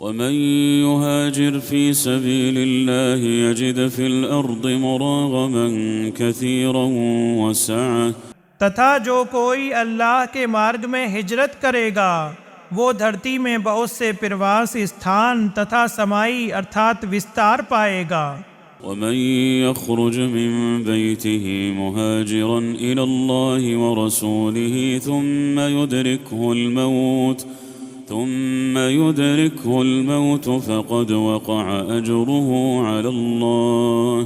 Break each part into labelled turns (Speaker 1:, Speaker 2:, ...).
Speaker 1: वमन युहाजिर फी सबीलिल्लाह यजिद फिल अर्दि मुरागमन कसीरन वसअ।
Speaker 2: तथा जो कोई अल्लाह के मार्ग में हिजरत करेगा वो धरती में बहुत से प्रवास स्थान तथा समाई अर्थात विस्तार पाएगा।
Speaker 1: वमन यख्रुज मिन बैतिही मुहाजिरन इलल्लाहि व रसूलिही थुम्मा युदरिकुहुल मौत फक़द वक़अ अजरुहु अलल्लाह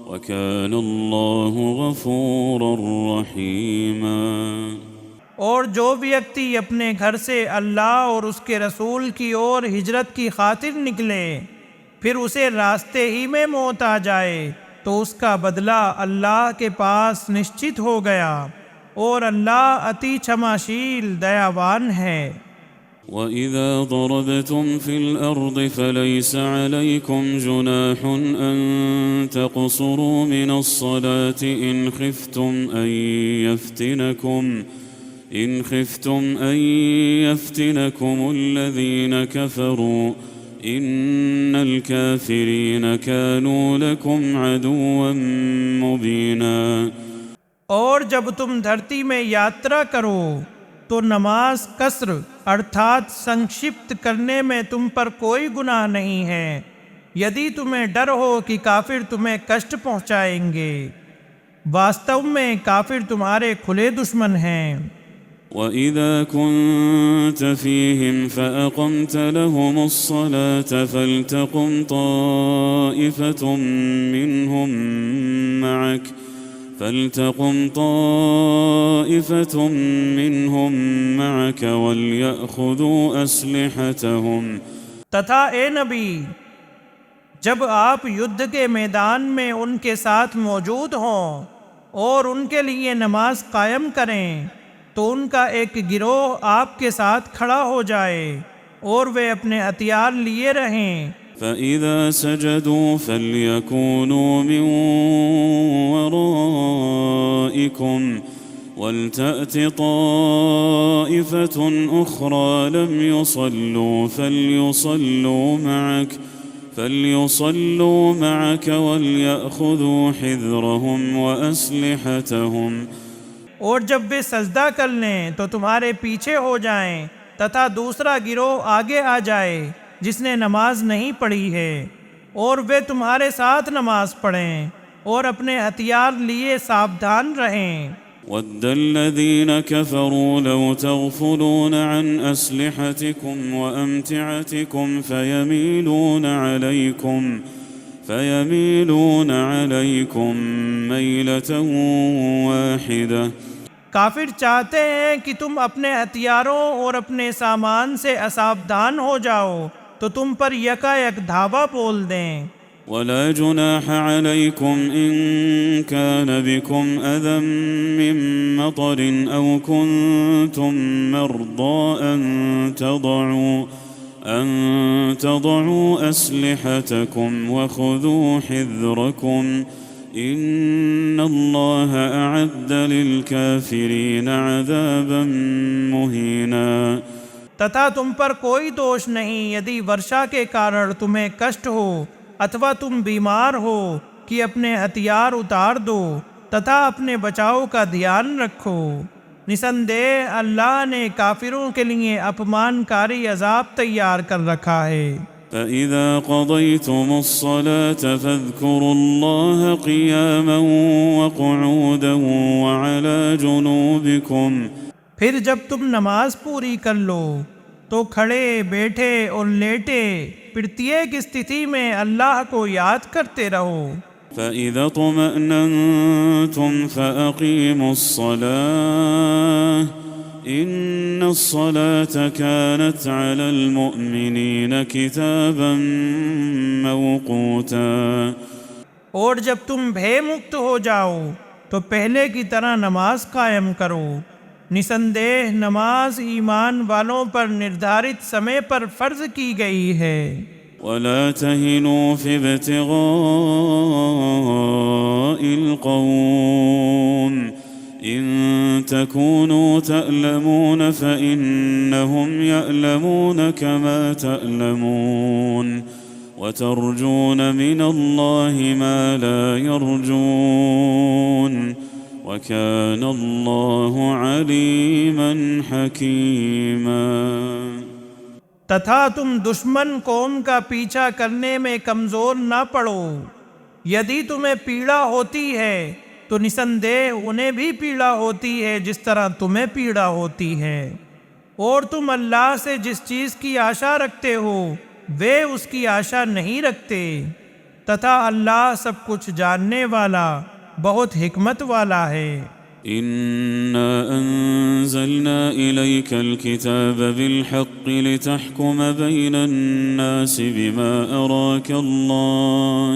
Speaker 1: वकान अल्लाहु गफूरर रहीमा।
Speaker 2: और जो व्यक्ति अपने घर से अल्लाह और उसके रसूल की ओर हिजरत की खातिर निकले फिर उसे रास्ते ही में मौत आ जाए तो उसका बदला अल्लाह के पास निश्चित हो गया और अल्लाह अति क्षमाशील दयावान है।
Speaker 1: वइज़ा ضربتم في الأرض فليس عليكم جناح أن تقصروا من الصلاة إن خفتم أن يفتنكم الذين كفروا إن الكافرين كانوا لكم عدوا مبينا।
Speaker 2: और जब तुम धरती में यात्रा करो तो नमाज कसर अर्थात संक्षिप्त करने में तुम पर कोई गुनाह नहीं है यदि तुम्हें डर हो कि काफिर तुम्हें कष्ट पहुंचाएंगे। वास्तव में काफिर तुम्हारे खुले दुश्मन हैं।
Speaker 1: وإذا كنت فيهم فأقمت لهم الصلاة فلتقم طائفة منهم معك وليأخذوا أسلحتهم।
Speaker 2: तथा ए नबी जब आप युद्ध के मैदान में उनके साथ मौजूद हों और उनके लिए नमाज कायम करें तो उनका एक गिरोह आपके साथ खड़ा हो जाए और वे अपने हथियार लिए रहें।
Speaker 1: فإذا سجدوا فليكونوا من ورائكم ولتأت طائفة أخرى لم يصلوا فليصلوا معك وليأخذوا حذرهم وأسلحتهم।
Speaker 2: और जब वे सजदा कर लें तो तुम्हारे पीछे हो जाएं तथा दूसरा गिरोह आगे आ जाए जिसने नमाज नहीं पढ़ी है और वे तुम्हारे साथ नमाज पढ़ें और अपने हथियार लिए सावधान रहें।
Speaker 1: वद्द الذين كفروا لو تغفلون عن أسلحتكم وأمتعتكم فيميلون عليكم ميلة واحدة।
Speaker 2: काफिर चाहते हैं कि तुम अपने हथियारों और अपने सामान से असावधान हो जाओ तो तुम पर यकायक धावा बोल दें।
Speaker 1: वला जुनाह अलैकुम इन कान बिकुम अदम मिन मतरिन औ कुंतुम मर्दा अन तदऊ अस्लिहतकुम वखुदू हिज़्रकुम इन्नल्लाह अअद्द लिलकाफिरीन अज़ाबन मुहीना।
Speaker 2: तथा तुम पर कोई दोष नहीं यदि वर्षा के कारण तुम्हें कष्ट हो अथवा तुम बीमार हो कि अपने हथियार उतार दो तथा अपने बचाव का ध्यान रखो। निसंदेह अल्लाह ने काफिरों के लिए अपमानकारी अजाब तैयार कर रखा है।
Speaker 1: فإذا قضيتم الصلاة فاذكروا الله قياما وقعودا وعلى جنوبكم।
Speaker 2: फिर जब तुम नमाज पूरी कर लो तो खड़े बैठे और लेटे प्रत्येक स्थिति में अल्लाह को याद करते रहो।
Speaker 1: فإذا طمأننتم فأقيموا الصلاة إن الصلاة كانت على المؤمنين كتابا موقوتا।
Speaker 2: और जब तुम भय मुक्त हो जाओ तो पहले की तरह नमाज कायम करो। निसंदेह नमाज ईमान वालों पर निर्धारित समय पर फर्ज की गई है।
Speaker 1: वला तहिनू फी इब्तिगाइल कौम إن تكونوا تألمون فإنهم يألمون كما تألمون وترجون من الله ما لا يرجون وكان الله عليما حكيما।
Speaker 2: तथा तुम दुश्मन कौम का पीछा करने में कमजोर न पड़ो। यदि तुम्हें पीड़ा होती है तो निसंदेह उन्हें भी पीड़ा होती है जिस तरह तुम्हें पीड़ा होती है। और तुम अल्लाह से जिस चीज़ की आशा रखते हो वे उसकी आशा नहीं रखते, तथा अल्लाह सब कुछ जानने वाला बहुत हिकमत वाला है।
Speaker 1: इन्ना अंज़लना इलैकल किताब बिलहक़्क़ि लितहकुम बैनन्नास बिमा अराकल्लाह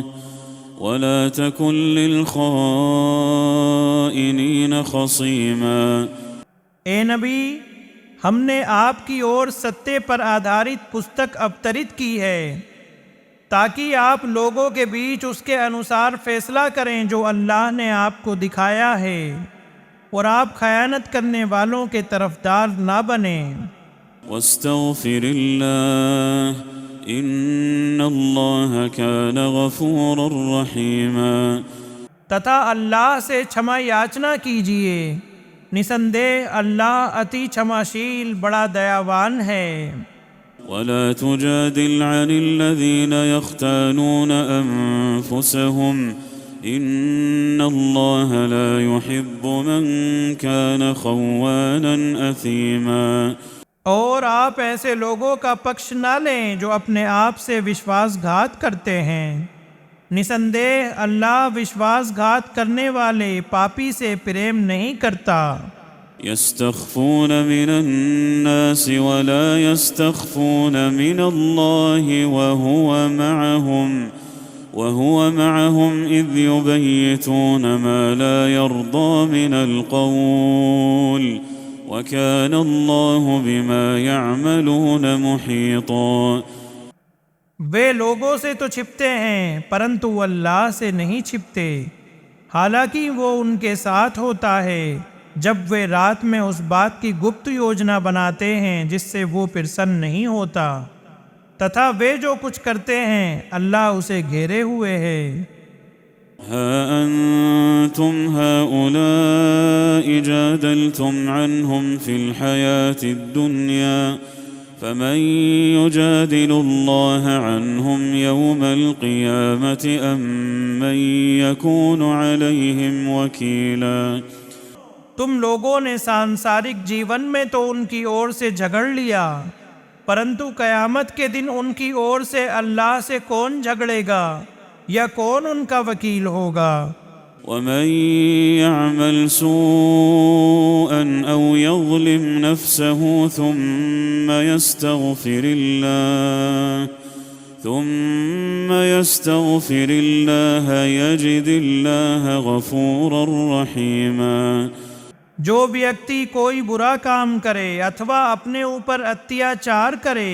Speaker 1: वला तकुन लिलख़ाइनीन ख़सीमा।
Speaker 2: ए नबी, हमने आपकी ओर सत्य पर आधारित पुस्तक अवतरित की है ताकि आप लोगों के बीच उसके अनुसार फैसला करें जो अल्लाह ने आपको दिखाया है, और आप खयानत करने वालों के तरफदार ना बने।
Speaker 1: वस्तग़फिरिल्लाह इन्नल्लाह कान गफ़ूरर रहीमा।
Speaker 2: तथा अल्लाह से क्षमा याचना कीजिए, निसंदेह अल्लाह अति क्षमाशील बड़ा दयावान है।
Speaker 1: वला तुजादिल अनिल्लज़ीन यख्तानून अन्फुसहुम इन्नल्लाह ला युहिब्बु मन कान ख़व्वानन असीमा।
Speaker 2: और आप ऐसे लोगों का पक्ष न लें जो अपने आप से विश्वासघात करते हैं। निसंदेह अल्लाह विश्वासघात करने वाले पापी से प्रेम नहीं करता।
Speaker 1: यस्तख़्फ़ून मिनन्नास वला यस्तख़्फ़ून मिनल्लाहि वहुव मअहुम इज़ युबय्यितून मा ला यर्दा मिनल क़ौल वकान अल्लाहु बिमा यअमलून मुहीता।
Speaker 2: वे लोगों से तो छिपते हैं परंतु अल्लाह से नहीं छिपते, हालांकि वो उनके साथ होता है जब वे रात में उस बात की गुप्त योजना बनाते हैं जिससे वो प्रसन्न नहीं होता, तथा वे जो कुछ करते हैं अल्लाह उसे घेरे हुए है।
Speaker 1: हा अंतुम हाउलाइ जादलतुम अन्हुम फिल हयातिद दुन्या फमन युजादिलुल्लाह अन्हुम यौमल क़ियामति अम्मन यकूनु अलैहिम वकीला।
Speaker 2: तुम लोगों ने सांसारिक जीवन में तो उनकी ओर से झगड़ लिया, परंतु कयामत के दिन उनकी ओर से अल्लाह से कौन झगड़ेगा या कौन उनका वकील होगा।
Speaker 1: वमन यअमल सूअन औ यज़लिम नफ्सहु थुम्म यस्तग़फिरिल्लाह यजिदिल्लाह गफ़ूरर रहीमा।
Speaker 2: जो व्यक्ति कोई बुरा काम करे अथवा अपने ऊपर अत्याचार करे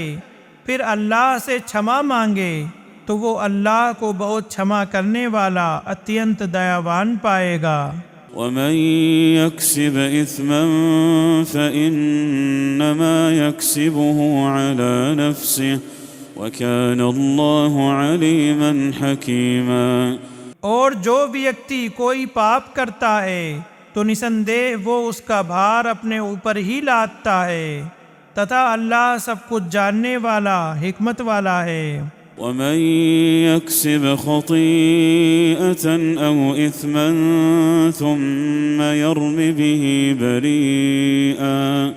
Speaker 2: फिर अल्लाह से क्षमा मांगे तो वो अल्लाह को बहुत क्षमा करने वाला अत्यंत दयावान पाएगा।
Speaker 1: वमन यक्सिब इस्मन फ़इन्नमा यक्सिबुहु अला नफ्सिहि वकान अल्लाहु अलीमन हकीमा।
Speaker 2: और जो व्यक्ति कोई पाप करता है तो निसंदेह वो उसका भार अपने ऊपर ही लादता है, तथा अल्लाह सब कुछ जानने वाला हिकमत वाला है।
Speaker 1: वमन यक्सिब ख़तीअतन औ इस्मन थुम्म यर्मि बिही बरीअन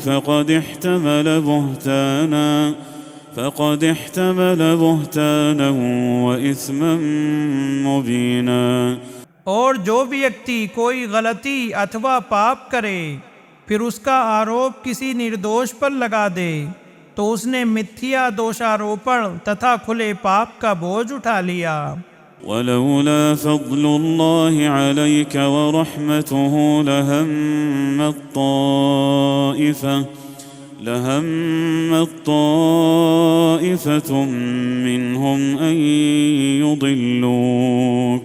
Speaker 1: फ़क़द इह्तमल बुहताना व इस्मन मुबीना।
Speaker 2: और जो व्यक्ति कोई गलती अथवा पाप करे फिर उसका आरोप किसी निर्दोष पर लगा दे तो उसने मिथ्या दोषारोपण तथा खुले पाप का बोझ उठा लिया।
Speaker 1: वलौला फ़ज़्लुल्लाहि अलैका व रहमतुहु لهمت طائفة منهم أن يضلوك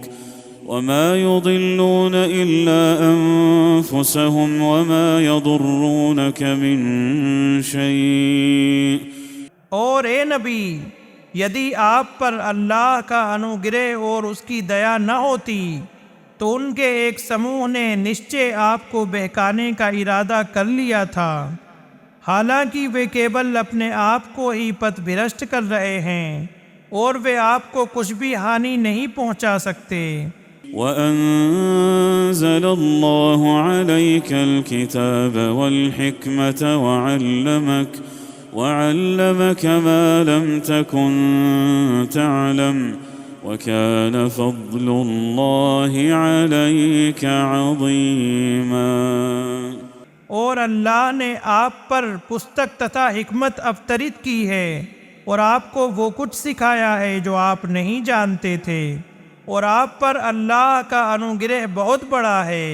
Speaker 1: وما يضلون إلا أنفسهم وما يضرونك من شيء।
Speaker 2: और ए नबी, यदि आप पर अल्लाह का अनुग्रह और उसकी दया न होती तो उनके एक समूह ने निश्चय आपको बहकाने का इरादा कर लिया था, हालांकि वे केवल अपने आप को ही पथभ्रष्ट कर रहे हैं और वे आपको कुछ भी हानि नहीं पहुंचा सकते।
Speaker 1: وأنزل الله عليك الكتاب والحكمة وعلمك ما لم تكن تعلم وكان فضل الله عليك عظيما।
Speaker 2: और अल्लाह ने आप पर पुस्तक तथा हिकमत अवतरित की है और आपको वो कुछ सिखाया है जो आप नहीं जानते थे, और आप पर अल्लाह का अनुग्रह बहुत बड़ा है।